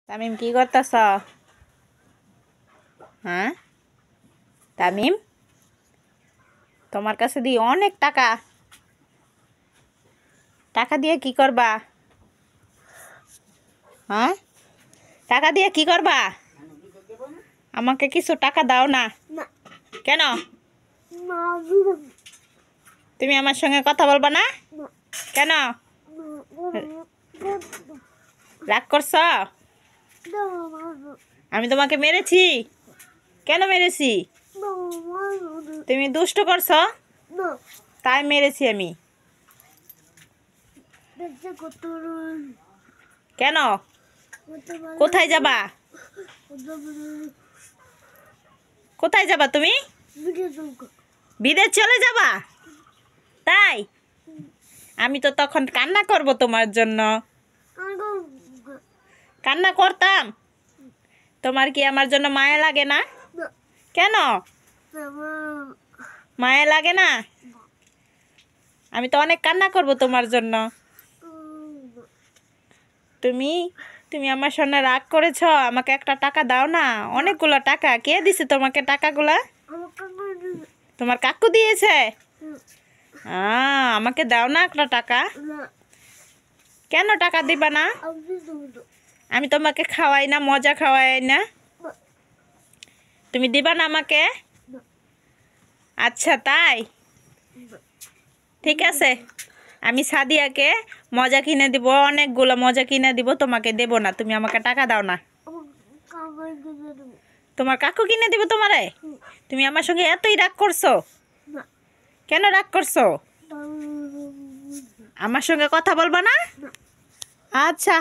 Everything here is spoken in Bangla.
তামিম কি করতেছ? হ্যাঁ তামিম, তোমার কাছে দিয়ে অনেক টাকা, টাকা দিয়ে কি করবা? হ্যাঁ, টাকা দিয়ে কি করবা? আমাকে কিছু টাকা দাও না। কেন? তুমি আমার সঙ্গে কথা বলবা না কেন? রাগ করছ? আমি তোমাকে মেরেছি? কেন মেরেছি? তুমি দুষ্ট করছ তাই মেরেছি আমি। কেন? কোথায় যাবা? কোথায় যাবা তুমি? বিদেশ চলে যাবা? তাই আমি তো তখন কান্না করব তোমার জন্য। কান্না করতাম? তোমার কি আমার জন্য মায়া লাগে না? কেন মায়া লাগে না? আমি তো অনেক কান্না করব তোমার জন্য। তুমি তুমি আমার সামনে রাগ করেছ, আমাকে একটা টাকা দাও না। অনেকগুলো টাকা, কে দিছে তোমাকে টাকাগুলা? তোমার কাকু দিয়েছে? আমাকে দাও না একটা টাকা। কেন টাকা দিবা না? আমি তোমাকে খাওয়াই না, মজা খাওয়াই না? তুমি দিবা না আমাকে? আচ্ছা তাই, ঠিক আছে, আমি সাদিয়াকে মজা কিনে দিব, অনেকগুলো মজা কিনে দিব, তোমাকে দেব না। তুমি আমাকে টাকা দাও না। তোমার কাকু কিনে দিব তোমারে? তুমি আমার সঙ্গে এতই রাগ করছো? কেন রাগ করছো? আমার সঙ্গে কথা বলবা না? আচ্ছা।